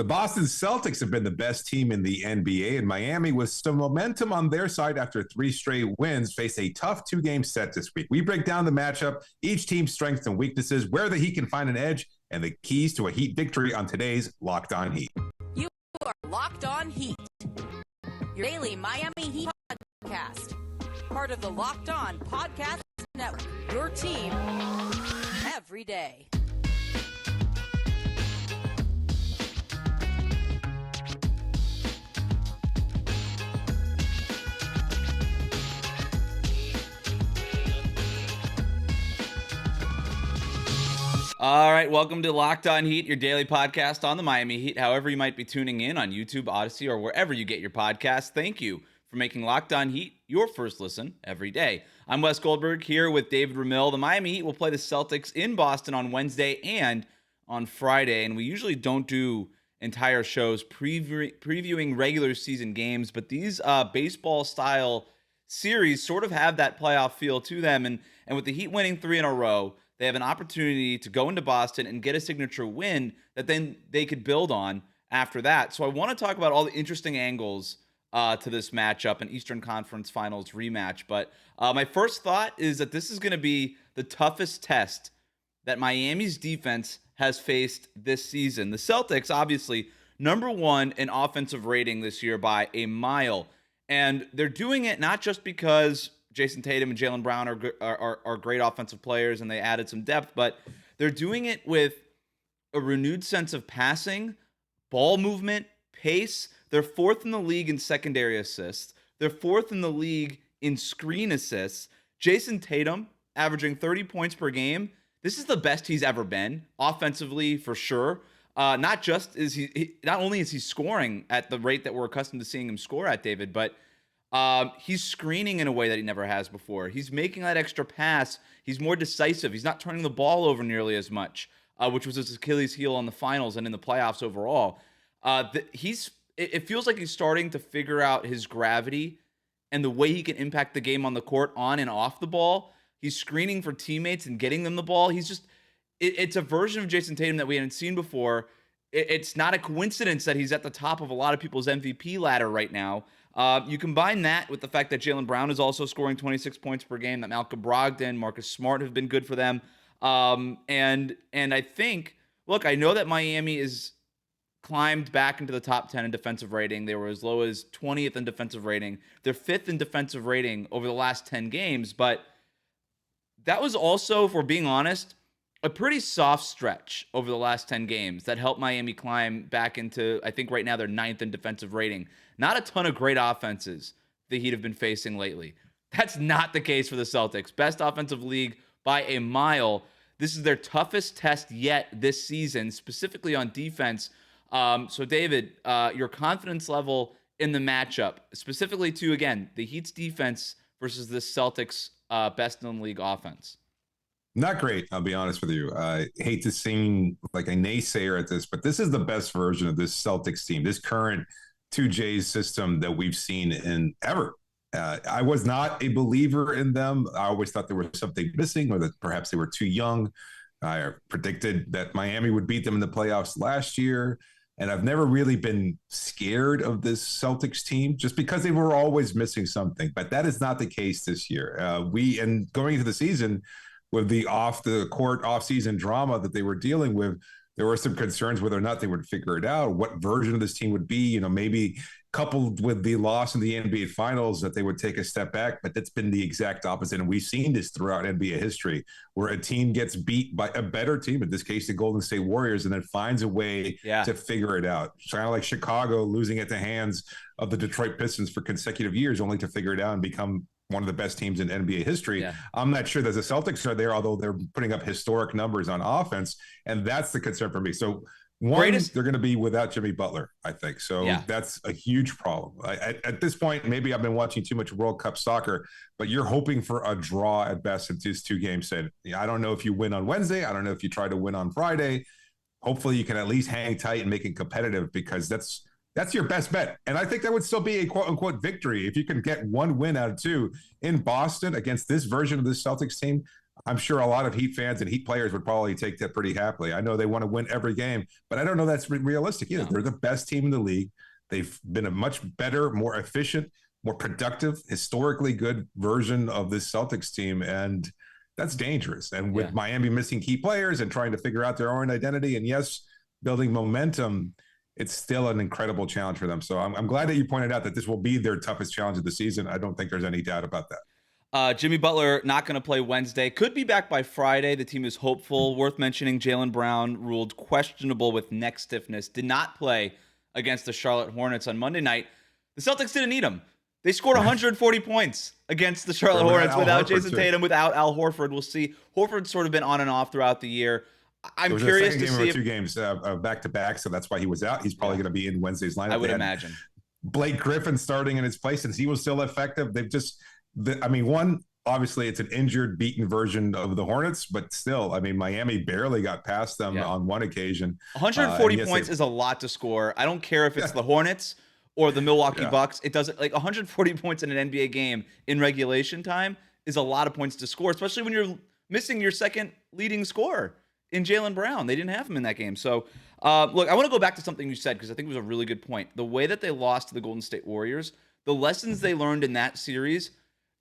The Boston Celtics have been the best team in the NBA, and Miami, with some momentum on their side after 3 straight wins, face a tough 2-game set this week. We break down the matchup, each team's strengths and weaknesses, where the Heat can find an edge, and the keys to a Heat victory on today's Locked On Heat. You are Locked On Heat, your daily Miami Heat podcast. Part of the Locked On Podcast Network, your team every day. All right, welcome to Locked On Heat, your daily podcast on the Miami Heat. However you might be tuning in on YouTube, Odyssey, or wherever you get your podcasts, thank you for making Locked On Heat your first listen every day. I'm Wes Goldberg here with David Ramil. The Miami Heat will play the Celtics in Boston on Wednesday and on Friday, and we usually don't do entire shows previewing regular season games, but these baseball-style series sort of have that playoff feel to them, and with the Heat winning 3 in a row, they have an opportunity to go into Boston and get a signature win that then they could build on after that. So I want to talk about all the interesting angles to this matchup, an Eastern Conference Finals rematch. But my first thought is that this is going to be the toughest test that Miami's defense has faced this season. The Celtics, obviously, number 1 in offensive rating this year by a mile. And they're doing it not just because Jayson Tatum and Jaylen Brown are great offensive players and they added some depth, but they're doing it with a renewed sense of passing, ball movement, pace. They're 4th in the league in secondary assists. They're 4th in the league in screen assists. Jayson Tatum averaging 30 points per game. This is the best he's ever been offensively, for sure. Not only is he scoring at the rate that we're accustomed to seeing him score at, David, but he's screening in a way that he never has before. He's making that extra pass. He's more decisive. He's not turning the ball over nearly as much, which was his Achilles heel in the finals and in the playoffs overall. It feels like he's starting to figure out his gravity and the way he can impact the game on the court, on and off the ball. He's screening for teammates and getting them the ball. It's a version of Jayson Tatum that we hadn't seen before. It's not a coincidence that he's at the top of a lot of people's MVP ladder right now. You combine that with the fact that Jaylen Brown is also scoring 26 points per game, that Malcolm Brogdon, Marcus Smart have been good for them. And I think, look, I know that Miami is climbed back into the top 10 in defensive rating. They were as low as 20th in defensive rating. They're 5th in defensive rating over the last 10 games. But that was also, if we're being honest, a pretty soft stretch over the last 10 games that helped Miami climb back into, I think right now they're 9th in defensive rating. Not a ton of great offenses the Heat have been facing lately. That's not the case for the Celtics. Best offensive league by a mile. This is their toughest test yet this season, specifically on defense. So David, your confidence level in the matchup, specifically to, again, the Heat's defense versus the Celtics' best in the league offense. Not great, I'll be honest with you. I hate to seem like a naysayer at this, but this is the best version of this Celtics team, this current 2J's system that we've seen in ever. I was not a believer in them. I always thought there was something missing, or that perhaps they were too young. I predicted that Miami would beat them in the playoffs last year, and I've never really been scared of this Celtics team just because they were always missing something. But that is not the case this year. And going into the season, with the off-the-court, off-season drama that they were dealing with, there were some concerns whether or not they would figure it out, what version of this team would be, maybe coupled with the loss in the NBA Finals, that they would take a step back. But that's been the exact opposite. And we've seen this throughout NBA history, where a team gets beat by a better team, in this case, the Golden State Warriors, and then finds a way to figure it out. It's kind of like Chicago losing at the hands of the Detroit Pistons for consecutive years, only to figure it out and become one of the best teams in NBA history. Yeah. I'm not sure that the Celtics are there, although they're putting up historic numbers on offense. And that's the concern for me. So they're going to be without Jimmy Butler, I think. So that's a huge problem. At this point, maybe I've been watching too much World Cup soccer, but you're hoping for a draw at best in these 2 games. I don't know if you win on Wednesday. I don't know if you try to win on Friday. Hopefully you can at least hang tight and make it competitive, because that's your best bet. And I think that would still be a quote-unquote victory if you can get 1 win out of 2 in Boston against this version of the Celtics team. I'm sure a lot of Heat fans and Heat players would probably take that pretty happily. I know they want to win every game, but I don't know that's realistic either. No. They're the best team in the league. They've been a much better, more efficient, more productive, historically good version of this Celtics team. And that's dangerous. And with Miami missing key players and trying to figure out their own identity, and yes, building momentum, it's still an incredible challenge for them. So I'm glad that you pointed out that this will be their toughest challenge of the season. I don't think there's any doubt about that. Jimmy Butler not going to play Wednesday. Could be back by Friday. The team is hopeful. Worth mentioning, Jaylen Brown ruled questionable with neck stiffness. Did not play against the Charlotte Hornets on Monday night. The Celtics didn't need him. They scored 140 points against the Charlotte Hornets without Jayson Tatum, without Al Horford. We'll see. Horford's sort of been on and off throughout the year. I'm curious to see if 2 games back to back, so that's why he was out. He's probably going to be in Wednesday's lineup. I would imagine. Blake Griffin starting in his place, and he was still effective. They've just, one, obviously it's an injured, beaten version of the Hornets, but still, Miami barely got past them on one occasion. 140 points is a lot to score. I don't care if it's the Hornets or the Milwaukee Bucks. It doesn't, 140 points in an NBA game in regulation time is a lot of points to score, especially when you're missing your second leading scorer in Jaylen Brown. They didn't have him in that game. So, look, I want to go back to something you said because I think it was a really good point. The way that they lost to the Golden State Warriors, the lessons they learned in that series,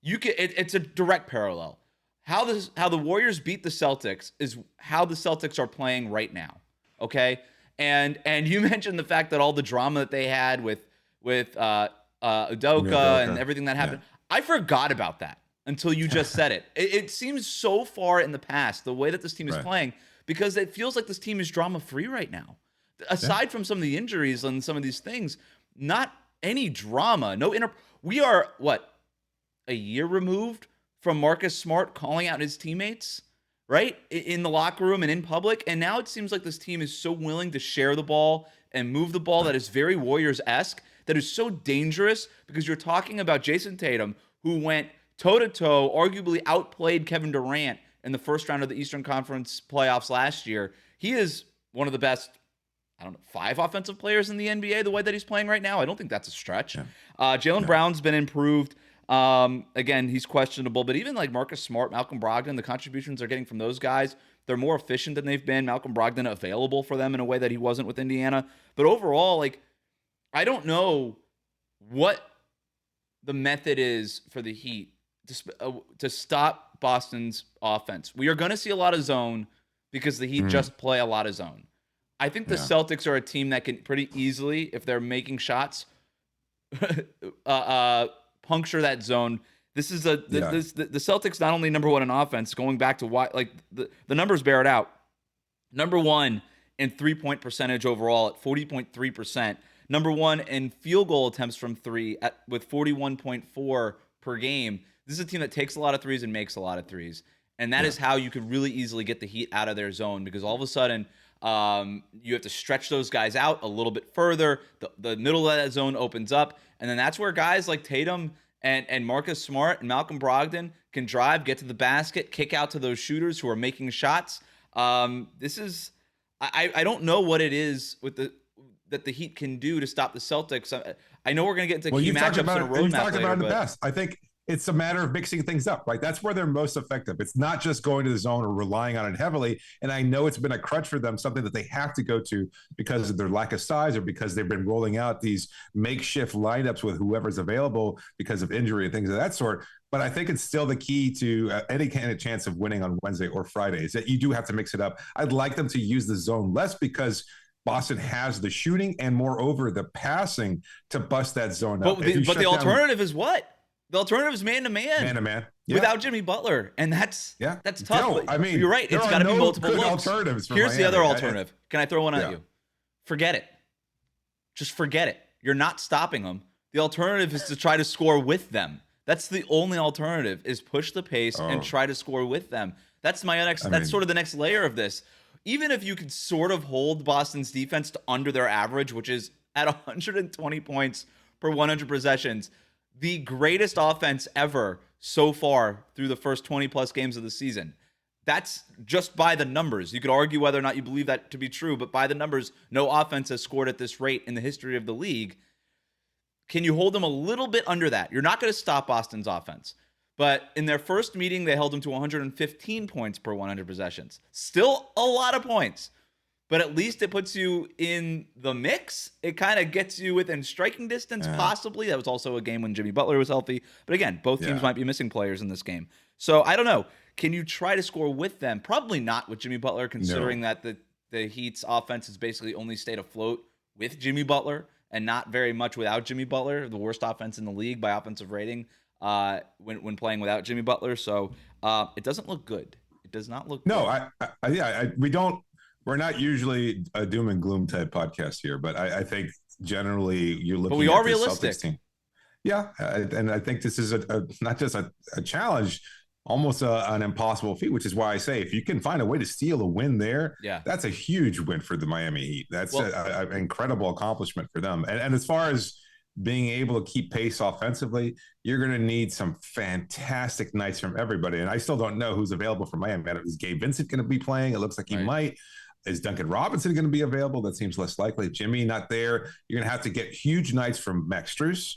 it's a direct parallel. How the Warriors beat the Celtics is how the Celtics are playing right now. Okay, and you mentioned the fact that all the drama that they had with Udoka and everything that happened. Yeah. I forgot about that until you just said it. It seems so far in the past the way that this team is playing, because it feels like this team is drama-free right now. Aside from some of the injuries and some of these things, not any drama. We are, a year removed from Marcus Smart calling out his teammates, right? In the locker room and in public. And now it seems like this team is so willing to share the ball and move the ball that is very Warriors-esque, that is so dangerous, because you're talking about Jayson Tatum, who went toe-to-toe, arguably outplayed Kevin Durant in the first round of the Eastern Conference playoffs last year. He is one of the best, 5 offensive players in the NBA, the way that he's playing right now. I don't think that's a stretch. Jaylen Brown's been improved. Again, he's questionable, but even like Marcus Smart, Malcolm Brogdon, the contributions they're getting from those guys, they're more efficient than they've been. Malcolm Brogdon available for them in a way that he wasn't with Indiana. But overall, I don't know what the method is for the Heat to stop Boston's offense. We are going to see a lot of zone because the Heat just play a lot of zone. I think the Celtics are a team that can pretty easily, if they're making shots, puncture that zone. This is the Celtics not only number 1 in offense, going back to why, the numbers bear it out. Number 1 in 3-point percentage overall at 40.3%. Number 1 in field goal attempts from 3 with 41.4 per game. This is a team that takes a lot of threes and makes a lot of threes. And that is how you could really easily get the Heat out of their zone, because all of a sudden you have to stretch those guys out a little bit further. The middle of that zone opens up. And then that's where guys like Tatum and Marcus Smart and Malcolm Brogdon can drive, get to the basket, kick out to those shooters who are making shots. This is, I don't know what it is that the Heat can do to stop the Celtics. I know we're going to get into key matchups in a roadmap later. You've talked about it in the past. I think it's a matter of mixing things up, right? That's where they're most effective. It's not just going to the zone or relying on it heavily. And I know it's been a crutch for them, something that they have to go to because of their lack of size, or because they've been rolling out these makeshift lineups with whoever's available because of injury and things of that sort. But I think it's still the key to any kind of chance of winning on Wednesday or Friday, is that you do have to mix it up. I'd like them to use the zone less, because Boston has the shooting and, moreover, the passing to bust that zone up. But the alternative is what? The alternative is man-to-man. Man-to-man. Without Jimmy Butler. And that's tough. No, you're right. It's got to be multiple looks. Alternatives for Here's Miami. the other alternative. Can I throw one at you? Forget it. Just forget it. You're not stopping them. The alternative is to try to score with them. That's the only alternative, is push the pace and try to score with them. That's sort of the next layer of this. Even if you could sort of hold Boston's defense to under their average, which is at 120 points per 100 possessions, the greatest offense ever so far through the first 20-plus games of the season. That's just by the numbers. You could argue whether or not you believe that to be true, but by the numbers, no offense has scored at this rate in the history of the league. Can you hold them a little bit under that? You're not going to stop Boston's offense. But in their first meeting, they held him to 115 points per 100 possessions. Still a lot of points, but at least it puts you in the mix. It kind of gets you within striking distance, possibly. That was also a game when Jimmy Butler was healthy. But again, both teams might be missing players in this game. So I don't know. Can you try to score with them? Probably not with Jimmy Butler, considering that the Heat's offense has basically only stayed afloat with Jimmy Butler and not very much without Jimmy Butler, the worst offense in the league by offensive rating when playing without Jimmy Butler. So it doesn't look good. It does not look good. We're not usually a doom and gloom type podcast here, but I think generally you're looking. But we at are the realistic. Celtics team. Yeah, and I think this is not just a challenge, almost an impossible feat, which is why I say if you can find a way to steal a win there, that's a huge win for the Miami Heat. That's an incredible accomplishment for them. And as far as being able to keep pace offensively, you're going to need some fantastic nights from everybody. And I still don't know who's available for Miami. Is Gabe Vincent going to be playing? It looks like he might. Is Duncan Robinson going to be available? That seems less likely. Jimmy not there. You're going to have to get huge nights from Max Strus,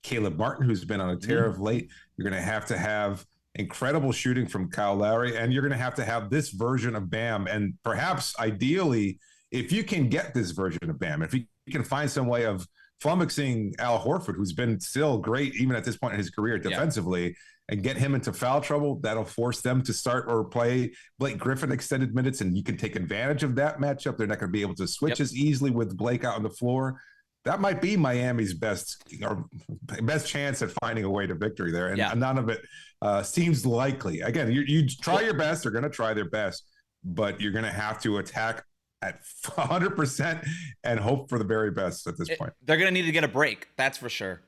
Caleb Martin, who's been on a tear of late. You're going to have incredible shooting from Kyle Lowry, and you're going to have this version of Bam. And perhaps ideally, if you can get this version of Bam, if you can find some way of flummoxing Al Horford, who's been still great even at this point in his career defensively, and get him into foul trouble, that'll force them to start or play Blake Griffin extended minutes, and you can take advantage of that matchup. They're not going to be able to switch as easily with Blake out on the floor. That might be Miami's best chance at finding a way to victory there, and none of it seems likely. Again, you try your best. They're going to try their best, but you're going to have to attack at 100% and hope for the very best at this point. They're going to need to get a break. That's for sure.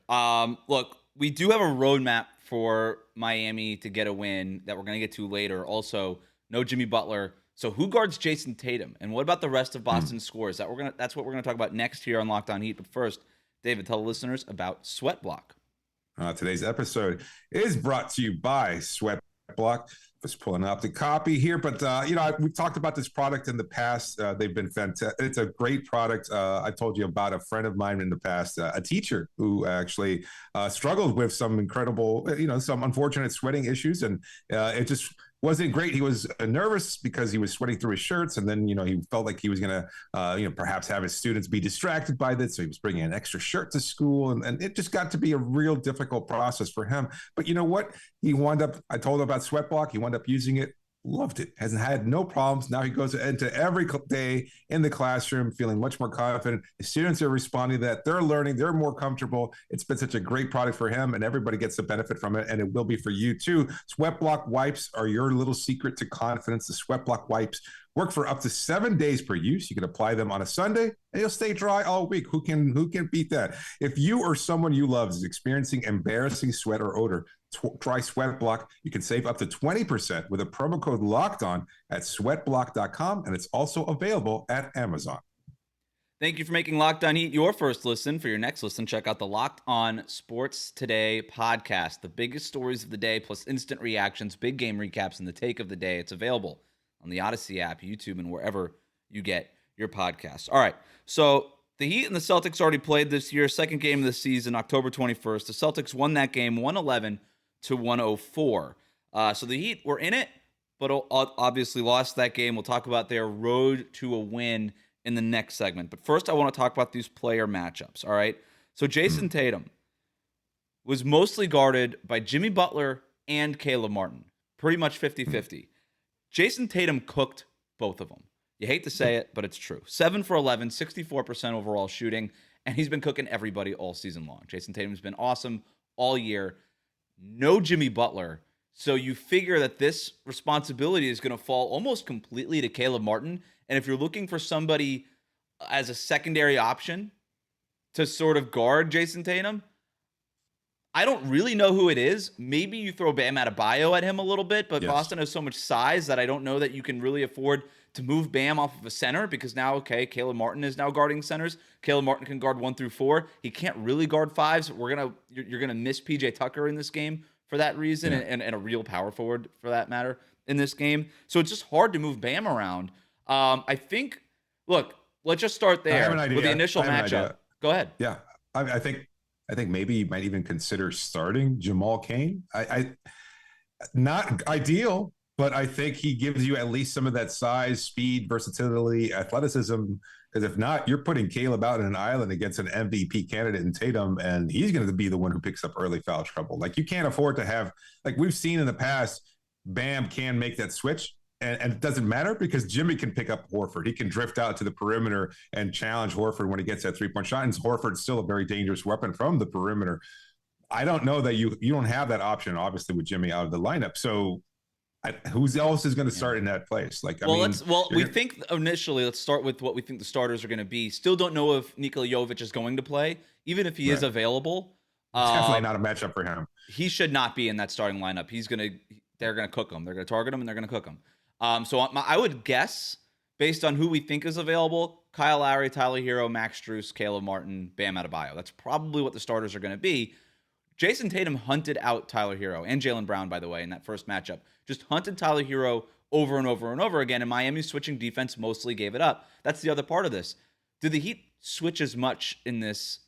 Look, we do have a roadmap for Miami to get a win that we're going to get to later. Also, no Jimmy Butler. So who guards Jayson Tatum? And what about the rest of Boston's scores? That's what we're going to talk about next here on Locked On Heat. But first, David, tell the listeners about Sweatblock. Today's episode is brought to you by Sweatblock. Just pulling up the copy here, but we've talked about this product in the past. They've been fantastic. It's a great product. I told you about a friend of mine in the past, a teacher who actually struggled with some incredible, some unfortunate sweating issues, and it just wasn't great. He was nervous because he was sweating through his shirts, and then he felt like he was going to perhaps have his students be distracted by this, so he was bringing an extra shirt to school, and it just got to be a real difficult process for him. But you know what? I told him about Sweatblock. He wound up using it. Loved it. Hasn't had no problems. Now he goes into every day in the classroom feeling much more confident. The students are responding to that. They're learning. They're more comfortable. It's been such a great product for him, and everybody gets the benefit from it, and it will be for you too. Sweatblock wipes are your little secret to confidence. The Sweatblock wipes work for up to 7 days per use. You can apply them on a Sunday, and you'll stay dry all week. Who can beat that? If you or someone you love is experiencing embarrassing sweat or odor, try Sweatblock. You can save up to 20% with a promo code LOCKEDON at sweatblock.com, and it's also available at Amazon. Thank you for making Locked On Heat your first listen. For your next listen, check out the Locked On Sports Today podcast. The biggest stories of the day, plus instant reactions, big game recaps, and the take of the day. It's available on the Odyssey app, YouTube, and wherever you get your podcasts. All right, so the Heat and the Celtics already played this year, second game of the season, October 21st. The Celtics won that game 111-104. So the Heat were in it, but obviously lost that game. We'll talk about their road to a win in the next segment. But first, I want to talk about these player matchups, all right? So Jayson Tatum was mostly guarded by Jimmy Butler and Caleb Martin, pretty much 50-50. Jayson Tatum cooked both of them. You hate to say it, but it's true. 7 for 11, 64% overall shooting, and he's been cooking everybody all season long. Jayson Tatum's been awesome all year. No Jimmy Butler. So you figure that this responsibility is going to fall almost completely to Caleb Martin. And if you're looking for somebody as a secondary option to sort of guard Jayson Tatum, I don't really know who it is. Maybe you throw Bam Adebayo at him a little bit, but Boston has so much size that I don't know that you can really afford to move Bam off of a center, because now, Caleb Martin is now guarding centers. Caleb Martin can guard 1 through 4. He can't really guard 5s. You're gonna miss PJ Tucker in this game for that reason, and a real power forward for that matter in this game. So it's just hard to move Bam around. I think. Look, let's just start there with the initial matchup. Go ahead. Yeah, I think maybe you might even consider starting Jamal Cain. Not ideal, but I think he gives you at least some of that size, speed, versatility, athleticism. Because if not, you're putting Caleb out in an island against an MVP candidate in Tatum, and he's going to be the one who picks up early foul trouble. Like, you can't afford to have, like we've seen in the past, Bam can make that switch. And it doesn't matter because Jimmy can pick up Horford. He can drift out to the perimeter and challenge Horford when he gets that 3-point shot. And Horford's still a very dangerous weapon from the perimeter. I don't know that you don't have that option, obviously, with Jimmy out of the lineup. So who else is going to start in that place? Like, we think initially, let's start with what we think the starters are going to be. Still don't know if Nikola Jovic is going to play, even if he is available. Definitely not a matchup for him. He should not be in that starting lineup. They're going to cook him. They're going to target him, and they're going to cook him. So I would guess, based on who we think is available, Kyle Lowry, Tyler Herro, Max Strus, Caleb Martin, Bam Adebayo. That's probably what the starters are going to be. Jayson Tatum hunted out Tyler Herro and Jaylen Brown, by the way, in that first matchup. Just hunted Tyler Herro over and over and over again, and Miami's switching defense mostly gave it up. That's the other part of this. Did the Heat switch as much in this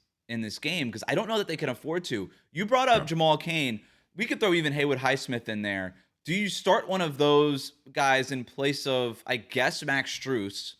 game? Because I don't know that they can afford to. You brought up Jamal Cain. We could throw even Haywood Highsmith in there. Do you start one of those guys in place of, I guess, Max Strus?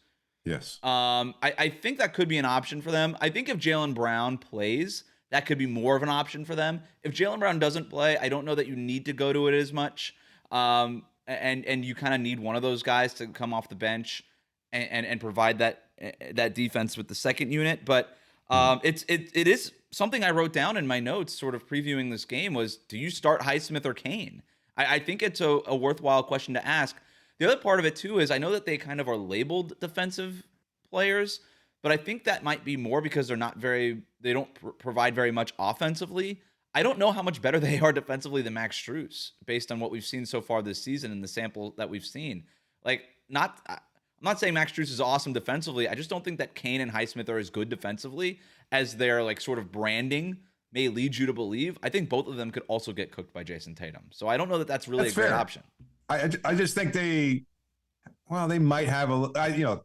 Yes. I think that could be an option for them. I think if Jaylen Brown plays, that could be more of an option for them. If Jaylen Brown doesn't play, I don't know that you need to go to it as much. And you kind of need one of those guys to come off the bench and provide that defense with the second unit. But it is something I wrote down in my notes, sort of previewing this game, was, do you start Highsmith or Cain? I think it's a worthwhile question to ask. The other part of it, too, is I know that they kind of are labeled defensive players, but I think that might be more because they don't provide very much offensively. I don't know how much better they are defensively than Max Strus, based on what we've seen so far this season and the sample that we've seen. I'm not saying Max Strus is awesome defensively. I just don't think that Cain and Highsmith are as good defensively as their sort of branding may lead you to believe. I think both of them could also get cooked by Jayson Tatum. So I don't know that that's really a great option. I just think they might have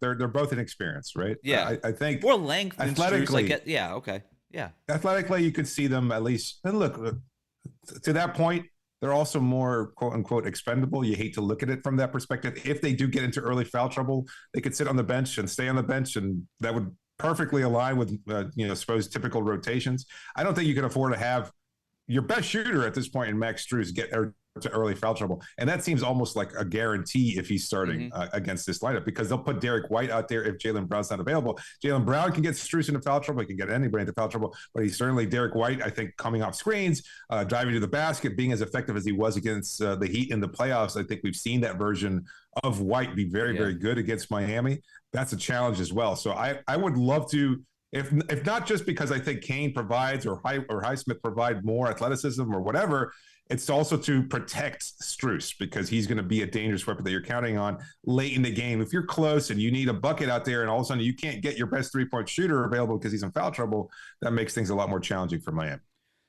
they're both inexperienced, right? Yeah. I think more length athletically. Okay. Yeah. Athletically, you could see them at least. And look, to that point, they're also more quote unquote expendable. You hate to look at it from that perspective. If they do get into early foul trouble, they could sit on the bench and stay on the bench, and that would perfectly align with supposed typical rotations. I don't think you can afford to have your best shooter at this point in Max Strus get to early foul trouble, and that seems almost like a guarantee if he's starting against this lineup, because they'll put Derek White out there if Jaylen Brown's not available. Jaylen Brown can get Strus into foul trouble. He can get anybody into foul trouble, but he's certainly Derek White. I think coming off screens, driving to the basket, being as effective as he was against the Heat in the playoffs. I think we've seen that version of White be very, very good against Miami. That's a challenge as well. So I would love to, if not just because I think Cain provides or Highsmith provide more athleticism or whatever, it's also to protect Strus, because he's going to be a dangerous weapon that you're counting on late in the game. If you're close and you need a bucket out there and all of a sudden you can't get your best 3-point shooter available because he's in foul trouble, that makes things a lot more challenging for Miami.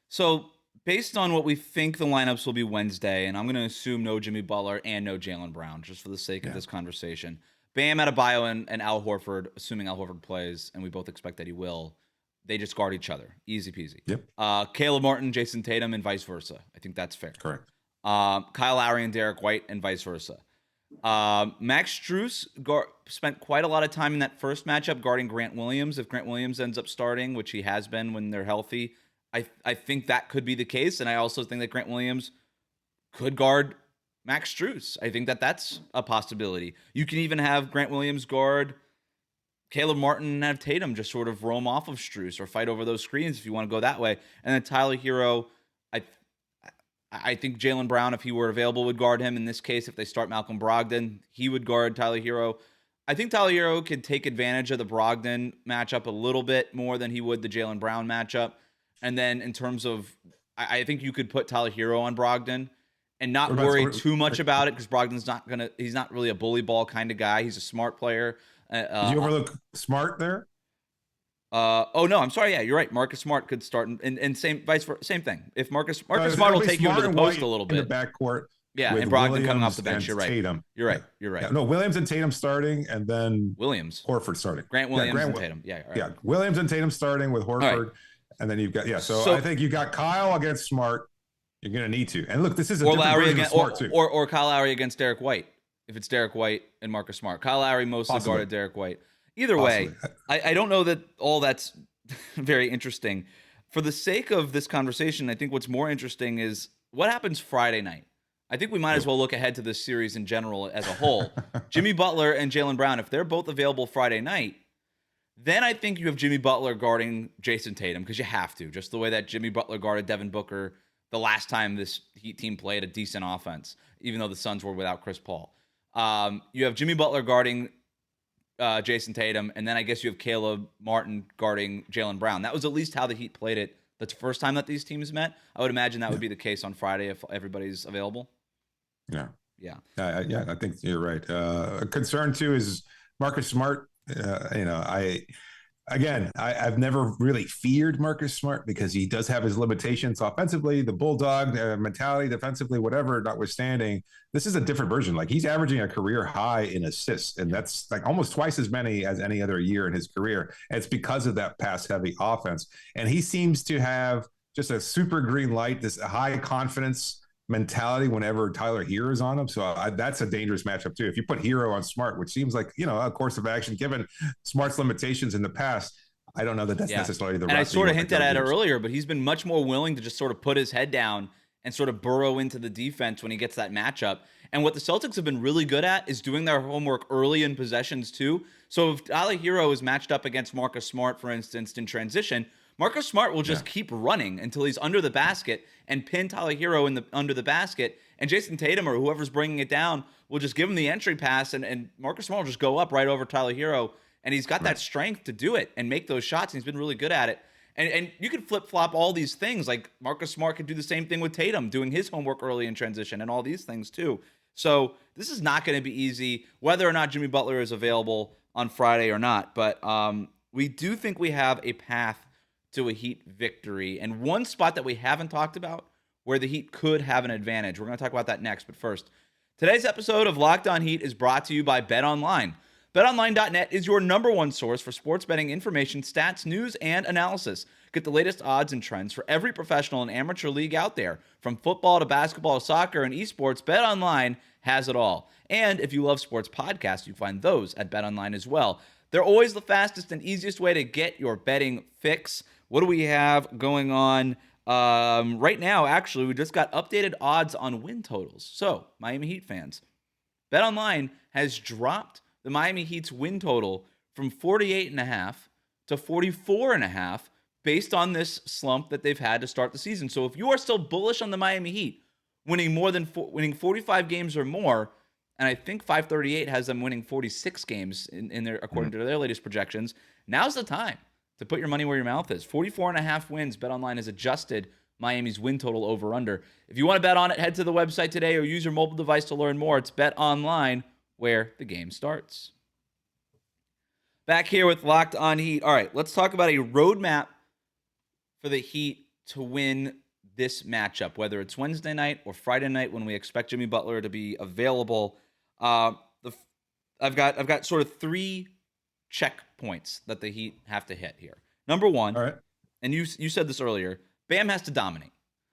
So based on what we think the lineups will be Wednesday, and I'm going to assume no Jimmy Butler and no Jaylen Brown, just for the sake of this conversation, Bam Adebayo and Al Horford, assuming Al Horford plays, and we both expect that he will, they just guard each other. Easy peasy. Yep. Caleb Martin, Jayson Tatum, and vice versa. I think that's fair. Correct. Kyle Lowry and Derek White, and vice versa. Max Strus spent quite a lot of time in that first matchup guarding Grant Williams. If Grant Williams ends up starting, which he has been when they're healthy, I think that could be the case. And I also think that Grant Williams could guard Max Strus. I think that that's a possibility. You can even have Grant Williams guard Caleb Martin and have Tatum just sort of roam off of Strus or fight over those screens if you want to go that way. And then Tyler Herro, I think Jaylen Brown, if he were available, would guard him. In this case, if they start Malcolm Brogdon, he would guard Tyler Herro. I think Tyler Herro could take advantage of the Brogdon matchup a little bit more than he would the Jaylen Brown matchup. And then in terms of, I think you could put Tyler Herro on Brogdon and not worry too much about it, because Brogdon's he's not really a bully ball kind of guy. He's a smart player. Did you overlook Smart there? Oh no, I'm sorry. Yeah, you're right. Marcus Smart could start, and same thing. If Marcus Smart will take you into the post a little bit in the backcourt. Yeah, and Brogdon coming off the bench. You're right. Tatum. You're right. You're right. Yeah, no, Williams and Tatum starting, and then Williams, Horford starting. Grant Williams and Tatum. Yeah, right. Yeah, Williams and Tatum starting with Horford, and then you've got So I think you got Kyle against Smart, You're going to need to. And look, this is a Or different Lowry version of against, Smart too. or Kyle Lowry against Derek White. If it's Derek White and Marcus Smart, Kyle Lowry mostly Possibly. guarded Derek White. Either Possibly. way, I don't know that all that's very interesting. For the sake of this conversation, I think what's more interesting is what happens Friday night. I think we might as well look ahead to this series in general as a whole. Jimmy Butler and Jaylen Brown, if they're both available Friday night, then I think you have Jimmy Butler guarding Jayson Tatum because you have to, just the way that Jimmy Butler guarded Devin Booker the last time this Heat team played a decent offense, even though the Suns were without Chris Paul. You have Jimmy Butler guarding Jayson Tatum, and then I guess you have Caleb Martin guarding Jaylen Brown. That was at least how the Heat played it the first time that these teams met. I would imagine that would be the case on Friday if everybody's available. Yeah. Yeah. I think you're right. A concern too is Marcus Smart. I've never really feared Marcus Smart because he does have his limitations offensively, the bulldog mentality, defensively, whatever, notwithstanding. This is a different version. Like, he's averaging a career high in assists, and that's like almost twice as many as any other year in his career. And it's because of that pass heavy offense. And he seems to have just a super green light, this high confidence mentality whenever Tyler Herro is on him. So that's a dangerous matchup too. If you put Herro on Smart, which seems like, a course of action given Smart's limitations in the past, I don't know that that's necessarily the right. And I sort of hinted at it earlier, but he's been much more willing to just sort of put his head down and sort of burrow into the defense when he gets that matchup. And what the Celtics have been really good at is doing their homework early in possessions too. So if Tyler Herro is matched up against Marcus Smart, for instance, in transition, Marcus Smart will just keep running until he's under the basket and pin Tyler Herro under the basket. And Jayson Tatum or whoever's bringing it down will just give him the entry pass, and Marcus Smart will just go up right over Tyler Herro. And he's got that strength to do it and make those shots. And he's been really good at it. And you can flip-flop all these things. Like Marcus Smart could do the same thing with Tatum, doing his homework early in transition and all these things too. So this is not going to be easy, whether or not Jimmy Butler is available on Friday or not. But we do think we have a path to a Heat victory. And one spot that we haven't talked about where the Heat could have an advantage. We're going to talk about that next. But first, today's episode of Locked On Heat is brought to you by BetOnline. BetOnline.net is your number one source for sports betting information, stats, news, and analysis. Get the latest odds and trends for every professional and amateur league out there. From football to basketball, soccer, and esports, BetOnline has it all. And if you love sports podcasts, you find those at BetOnline as well. They're always the fastest and easiest way to get your betting fix. What do we have going on right now? Actually, we just got updated odds on win totals. So, Miami Heat fans, BetOnline has dropped the Miami Heat's win total from 48.5 to 44.5 based on this slump that they've had to start the season. So if you are still bullish on the Miami Heat, winning 45 games or more, and I think 538 has them winning 46 games in their, according to their latest projections, now's the time to put your money where your mouth is. 44.5 wins. BetOnline has adjusted Miami's win total over-under. If you want to bet on it, head to the website today or use your mobile device to learn more. It's BetOnline, where the game starts. Back here with Locked On Heat. All right, let's talk about a roadmap for the Heat to win this matchup, whether it's Wednesday night or Friday night when we expect Jimmy Butler to be available. I've got sort of 3 checkpoints that the Heat have to hit here. Number one, all right, and you said this earlier, Bam has to dominate.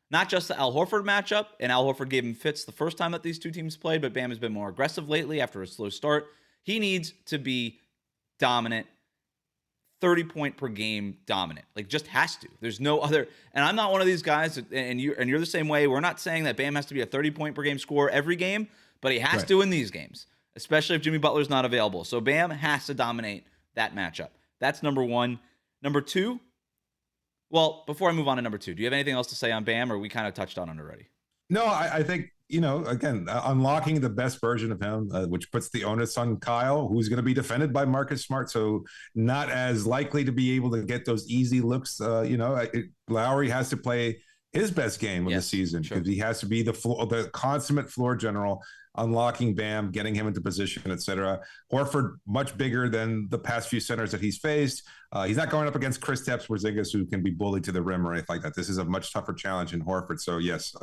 Not just the Al Horford matchup, and Al Horford gave him fits the first time that these two teams played, but Bam has been more aggressive lately after a slow start. He needs to be dominant, 30-point per game dominant. Like, just has to. There's no other. And I'm not one of these guys, and you're the same way. We're not saying that Bam has to be a 30-point per game scorer every game, but he has to in these games, especially if Jimmy Butler's not available. So Bam has to dominate that matchup. That's number one. Number two, well, before I move on to number two, do you have anything else to say on Bam, or we kind of touched on it already? No, I think, again, unlocking the best version of him, which puts the onus on Kyle, who's going to be defended by Marcus Smart, so not as likely to be able to get those easy looks. Lowry has to play his best game of the season because he has to be the consummate floor general, unlocking Bam, getting him into position, etc. Horford, much bigger than the past few centers that he's faced. He's not going up against Kristaps Porzingis, who can be bullied to the rim or anything like that. This is a much tougher challenge in Horford. So yes,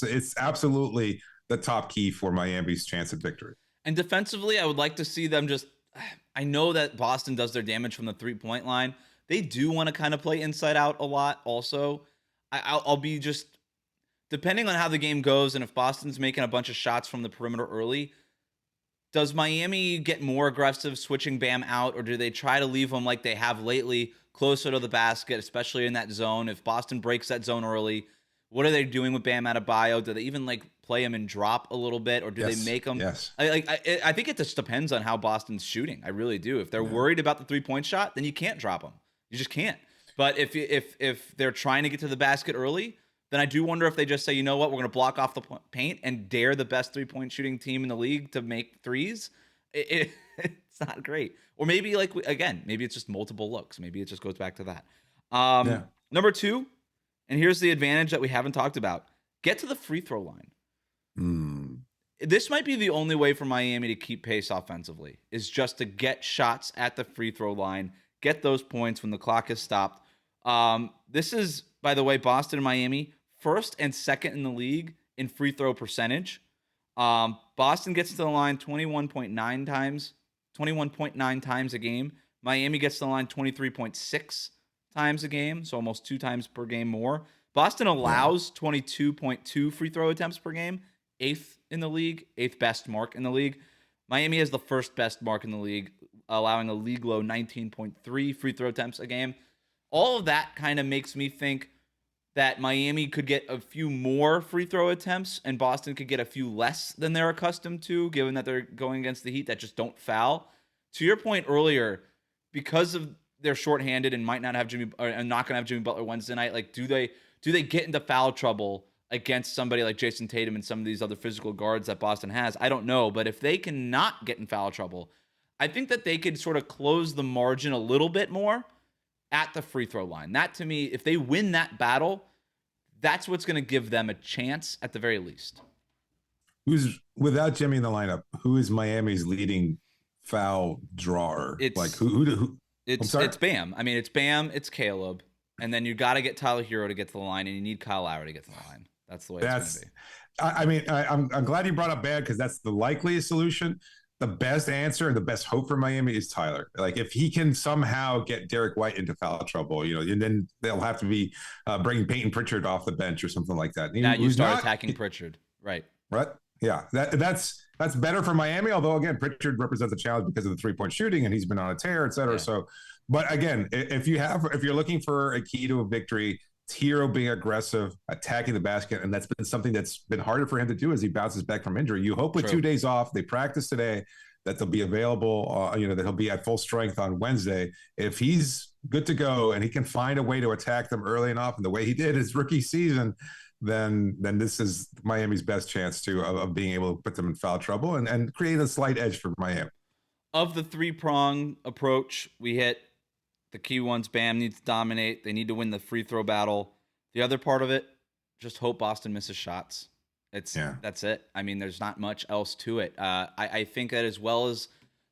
it's absolutely the top key for Miami's chance at victory. And defensively, I would like to see them just. I know that Boston does their damage from the 3-point line. They do want to kind of play inside out a lot. Also, I'll be just depending on how the game goes and if Boston's making a bunch of shots from the perimeter early, does Miami get more aggressive switching Bam out, or do they try to leave him like they have lately, closer to the basket, especially in that zone? If Boston breaks that zone early, what are they doing with Bam Adebayo? Do they even like play him and drop a little bit, or do they make him? Yes. I think it just depends on how Boston's shooting. I really do. If they're worried about the 3-point shot, then you can't drop him. You just can't. But if they're trying to get to the basket early, then I do wonder if they just say, you know what, we're going to block off the paint and dare the best 3-point shooting team in the league to make threes. It's not great. Or maybe maybe it's just multiple looks. Maybe it just goes back to that. Number 2, and here's the advantage that we haven't talked about: get to the free throw line. This might be the only way for Miami to keep pace offensively, is just to get shots at the free throw line, get those points when the clock is stopped. This is, by the way, Boston and Miami, first and second in the league in free throw percentage. Boston gets to the line 21.9 times a game. Miami gets to the line 23.6 times a game, so almost 2 times per game more. Boston allows 22.2 free throw attempts per game, 8th in the league, 8th best mark in the league. Miami has the first best mark in the league, allowing a league low 19.3 free throw attempts a game. All of that kind of makes me think that Miami could get a few more free throw attempts and Boston could get a few less than they're accustomed to, given that they're going against the Heat that just don't foul. To your point earlier, because of they're shorthanded and might not have not going to have Jimmy Butler Wednesday night, like do they get into foul trouble against somebody like Jayson Tatum and some of these other physical guards that Boston has? I don't know, but if they cannot get in foul trouble, I think that they could sort of close the margin a little bit more at the free throw line. That, to me, if they win that battle, that's what's going to give them a chance at the very least. Who's, without Jimmy in the lineup, who is Miami's leading foul drawer? It's Bam. I mean, it's Bam, it's Caleb, and then you got to get Tyler Herro to get to the line, and you need Kyle Lowry to get to the line. That's the way it's going to be. I'm glad you brought up Bam, because that's the likeliest solution. The best answer and the best hope for Miami is Tyler. Like, if he can somehow get Derek White into foul trouble, and then they'll have to be bringing Peyton Pritchard off the bench or something like that. Now you start attacking Pritchard, right? Right. Yeah, that's better for Miami. Although, again, Pritchard represents a challenge because of the 3-point shooting, and he's been on a tear, et cetera. Yeah. So, but again, if you're looking for a key to a victory, it's Herro being aggressive, attacking the basket, and that's been something that's been harder for him to do as he bounces back from injury. You hope with 2 days off, they practice today, that they'll be available, that he'll be at full strength on Wednesday. If he's good to go and he can find a way to attack them early enough, and the way he did his rookie season, then this is Miami's best chance of being able to put them in foul trouble and create a slight edge for Miami. Of the 3-prong approach, we hit the key ones. Bam needs to dominate. They need to win the free throw battle. The other part of it, just hope Boston misses shots. That's it. I mean, there's not much else to it. I think that as well as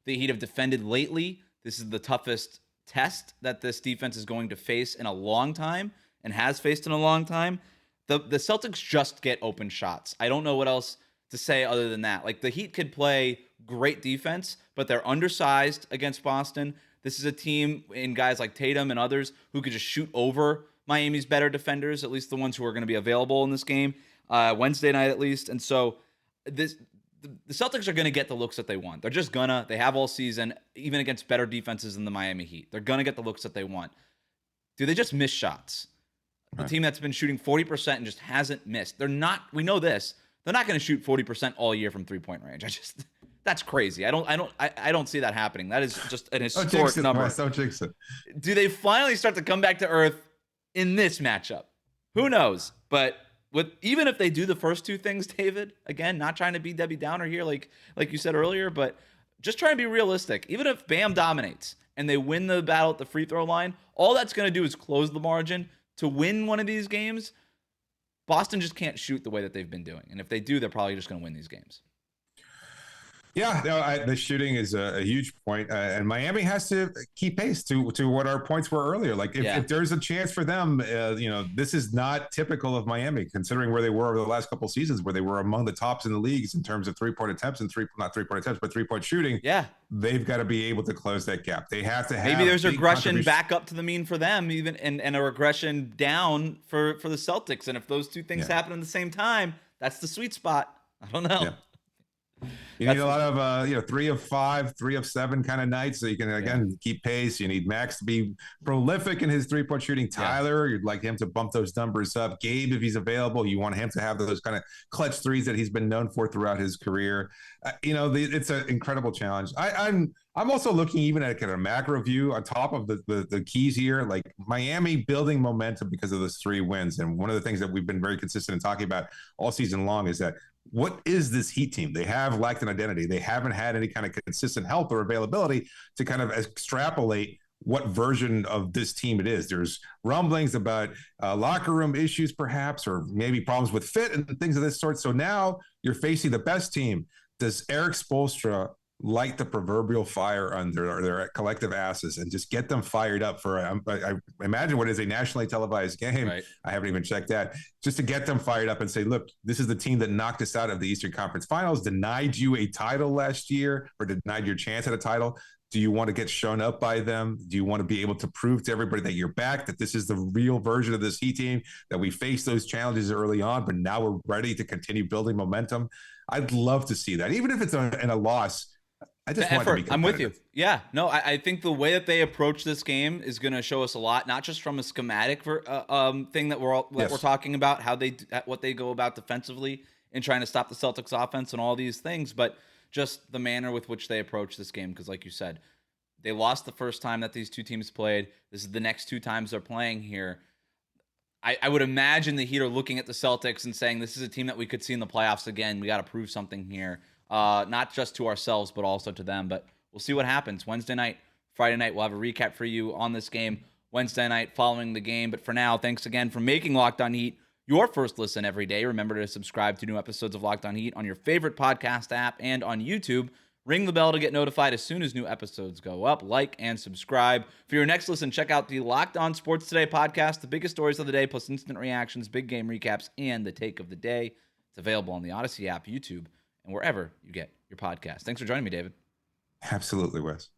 the Heat have defended lately, this is the toughest test that this defense is going to face in a long time and has faced in a long time. The Celtics just get open shots. I don't know what else to say other than that. Like, the Heat could play great defense, but they're undersized against Boston. This is a team in guys like Tatum and others who could just shoot over Miami's better defenders, at least the ones who are going to be available in this game, Wednesday night at least. And so the Celtics are going to get the looks that they want. They're just gonna. They have all season, even against better defenses than the Miami Heat. They're going to get the looks that they want. Do they just miss shots? The team that's been shooting 40% and just hasn't missed. They're not. We know this. They're not going to shoot 40% all year from 3-point range. That's crazy. I don't see that happening. That is just an historic number. Don't jinx it. Do they finally start to come back to earth in this matchup? Who knows? But even if they do the first two things, David, again, not trying to be Debbie Downer here, like you said earlier, but just trying to be realistic. Even if Bam dominates and they win the battle at the free throw line, all that's going to do is close the margin to win one of these games. Boston just can't shoot the way that they've been doing. And if they do, they're probably just going to win these games. Yeah, no, the shooting is a huge point, and Miami has to keep pace to what our points were earlier. Like, if there's a chance for them, this is not typical of Miami, considering where they were over the last couple of seasons, where they were among the tops in the leagues in terms of 3-point attempts and not 3-point attempts, but 3-point shooting. Yeah, they've got to be able to close that gap. They have to have maybe there's a regression back up to the mean for them, even and a regression down for the Celtics. And if those two things happen at the same time, that's the sweet spot. I don't know. Yeah. You need a lot of 3 of 5, 3 of 7 kind of nights, so you can again keep pace. You need Max to be prolific in his 3-point shooting. Tyler, you'd like him to bump those numbers up. Gabe, if he's available, you want him to have those kind of clutch threes that he's been known for throughout his career. It's an incredible challenge. I'm also looking even at a macro view on top of the keys here, like Miami building momentum because of those 3 wins. And one of the things that we've been very consistent in talking about all season long is that what is this Heat team? They have lacked an identity. They haven't had any kind of consistent health or availability to kind of extrapolate what version of this team it is. There's rumblings about locker room issues, perhaps, or maybe problems with fit and things of this sort. So now you're facing the best team. Does Eric Spoelstra light the proverbial fire under their collective asses and just get them fired up for, I imagine, what is a nationally televised game? Right. I haven't even checked that. Just to get them fired up and say, look, this is the team that knocked us out of the Eastern Conference Finals, denied you a title last year, or denied your chance at a title. Do you want to get shown up by them? Do you want to be able to prove to everybody that you're back, that this is the real version of this Heat team, that we faced those challenges early on, but now we're ready to continue building momentum? I'd love to see that, even if it's in a loss. I just want to be competitive. I'm with you. Yeah, no, I think the way that they approach this game is going to show us a lot, not just from a schematic thing that we're talking about, what they go about defensively in trying to stop the Celtics offense and all these things, but just the manner with which they approach this game. Because like you said, they lost the first time that these two teams played. This is the next 2 times they're playing here. I would imagine the Heat are looking at the Celtics and saying, this is a team that we could see in the playoffs again. We got to prove something here. Not just to ourselves, but also to them. But we'll see what happens. Wednesday night, Friday night, we'll have a recap for you on this game Wednesday night following the game. But for now, thanks again for making Locked On Heat your first listen every day. Remember to subscribe to new episodes of Locked On Heat on your favorite podcast app and on YouTube. Ring the bell to get notified as soon as new episodes go up. Like and subscribe. For your next listen, check out the Locked On Sports Today podcast, the biggest stories of the day, plus instant reactions, big game recaps, and the take of the day. It's available on the Odyssey app, YouTube, and wherever you get your podcast. Thanks for joining me, David. Absolutely, Wes.